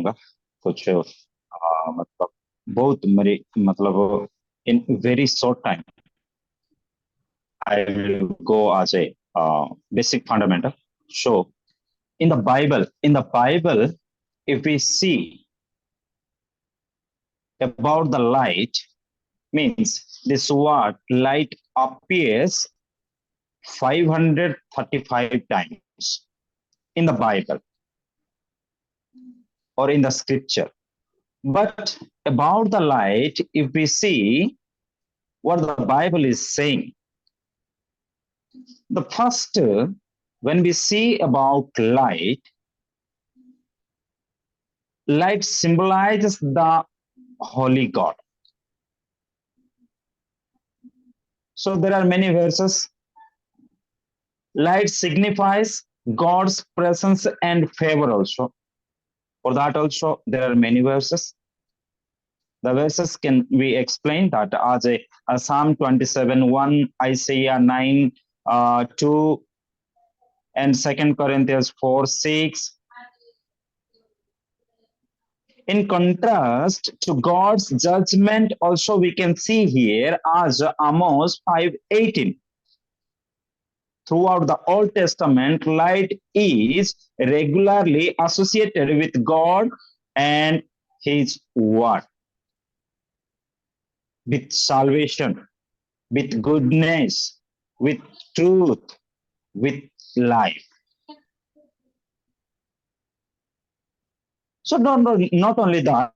कुछ मतलब बहुत मेरी मतलब in very short time I will go as a basic fundamental. So in the Bible, if we see about the light, means this word light appears 535 times in the Bible or in the scripture. But about the light, if we see what the Bible is saying, the first, when we see about light, light symbolizes the Holy God. So there are many verses. Light signifies God's presence and favor also. For that also, there are many verses. The verses can we explain that as a Psalm 27, 1, Isaiah 9, 2, and 2 Corinthians 4, 6. In contrast to God's judgment, also we can see here as Amos 5:18. Throughout the Old Testament, light is regularly associated with God and His Word, with salvation, with goodness, with truth, with life. So not only that,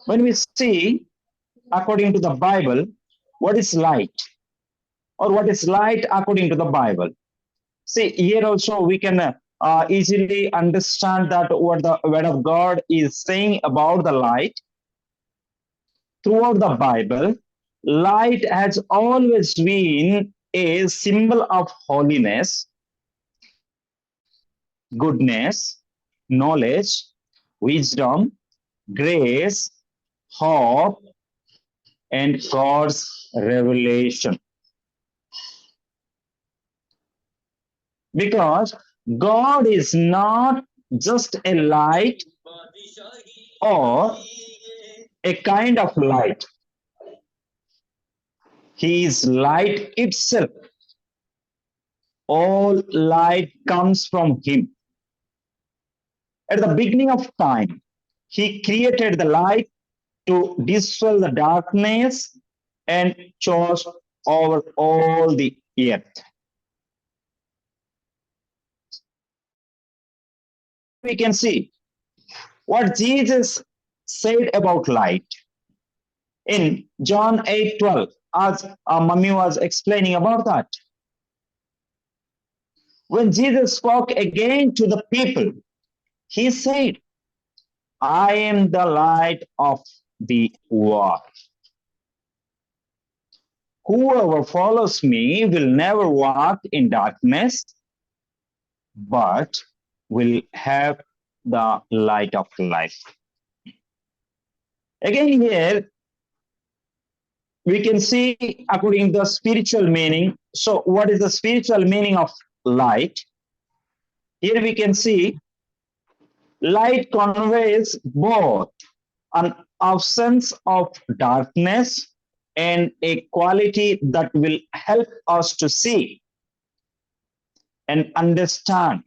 when we see, according to the Bible, what is light or what is light according to the Bible. See, here also we can easily understand that what the Word of God is saying about the light. Throughout the Bible, light has always been a symbol of holiness, goodness, knowledge, wisdom, grace, hope, and God's revelation. Because God is not just a light or a kind of light. He is light itself. All light comes from Him. At the beginning of time, He created the light to dispel the darkness and chose over all the earth. We can see what Jesus said about light in John 8:12, as Mummy was explaining about that. When Jesus spoke again to the people, He said, I am the light of the world. Whoever follows me will never walk in darkness, but will have the light of life. Again, here we can see according to the spiritual meaning. So, what is the spiritual meaning of light? Here we can see light conveys both an absence of darkness and a quality that will help us to see and understand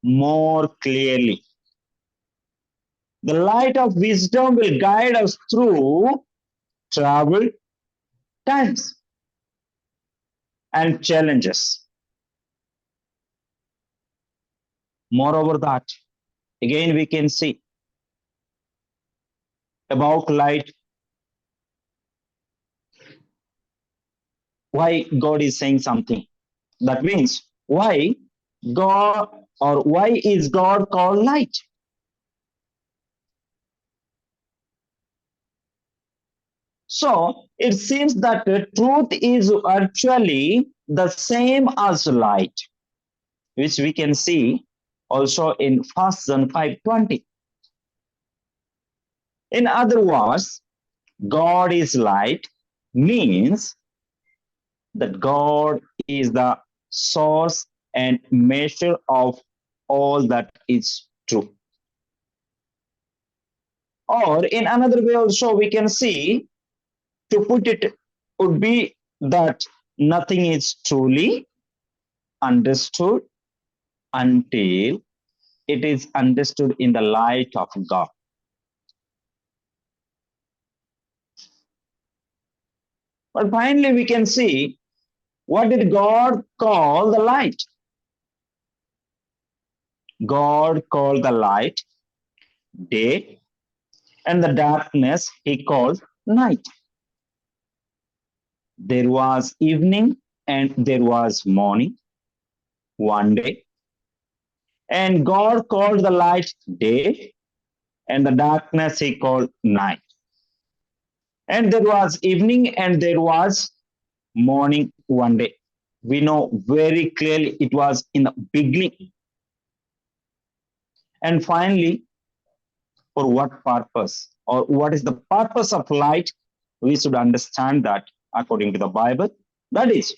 more clearly. The light of wisdom will guide us through troubled times and challenges. Moreover, that again we can see about light, why God is saying something. That means why God or why is God called light? So it seems that the truth is actually the same as light, which we can see also in 1 John 5:20. In other words, God is light means that God is the source and measure of all that is true. Or in another way also we can see, to put it would be that nothing is truly understood until it is understood in the light of God. But finally we can see, what did God call the light? God called the light day, and the darkness he called night. There was evening and there was morning one day, and God called the light day, and the darkness he called night. And there was evening and there was morning one day. We know very clearly it was in the beginning. And finally, for what purpose, or what is the purpose of light? We should understand that according to the Bible. That is,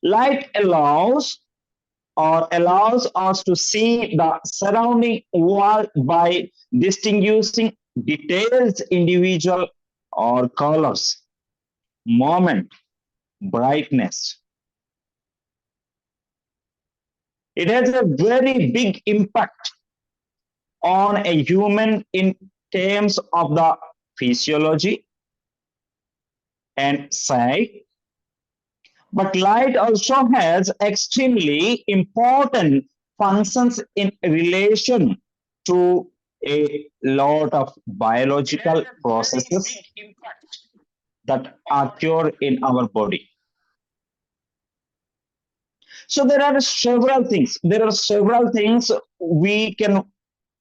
light allows us to see the surrounding world by distinguishing details, individual or colors, moment, brightness. It has a very big impact on a human in terms of the physiology and sight. But light also has extremely important functions in relation to a lot of biological processes that occur in our body. So there are several things. There are several things we can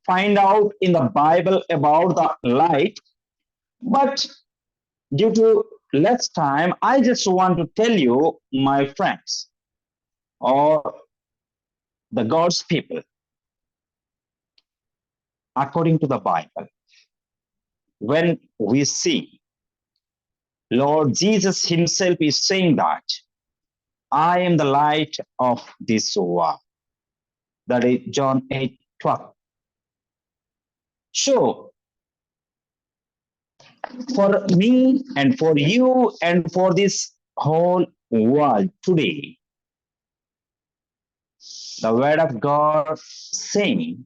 find out in the Bible about the light, but due to less time, I just want to tell you, my friends, or the God's people, according to the Bible, when we see Lord Jesus himself is saying that I am the light of this world. That is John 8:12. So for me and for you and for this whole world today, the word of God saying,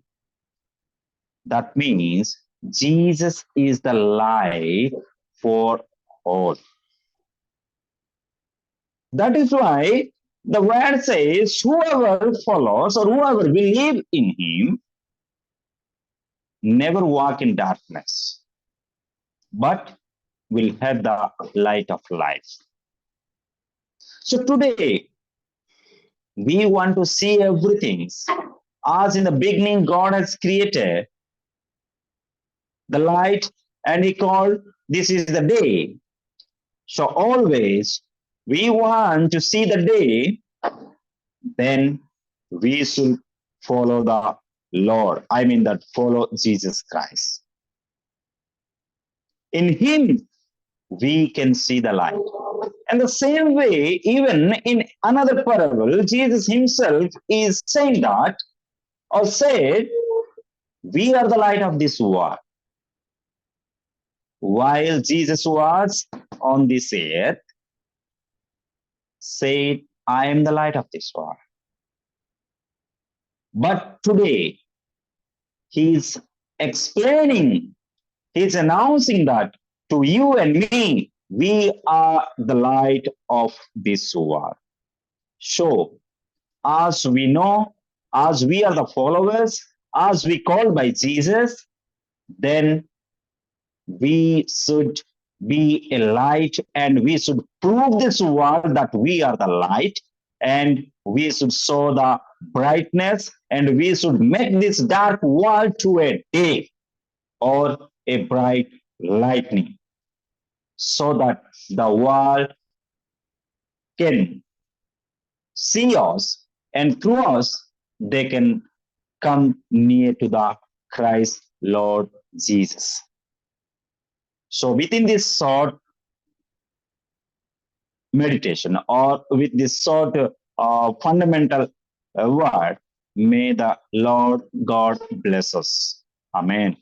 that means Jesus is the light for all. That is why the word says, whoever follows or whoever believes in him never walk in darkness, but will have the light of life. So today, we want to see everything as in the beginning God has created the light, and he called this is the day. So always we want to see the day, then we should follow the Lord. I mean that follow Jesus Christ. In him we can see the light. And the same way, even in another parable, Jesus himself is saying that, or said, we are the light of this world. While Jesus was on this earth, said, I am the light of this world. But today, he's explaining, he's announcing that to you and me, we are the light of this world. So, as we know, as we are the followers, as we called by Jesus, then we should be a light, and we should prove this world that we are the light, and we should show the brightness, and we should make this dark world to a day or a bright lightning, so that the world can see us, and through us they can come near to the Christ Lord Jesus. So within this short meditation, or with this short fundamental word, may the Lord God bless us. Amen.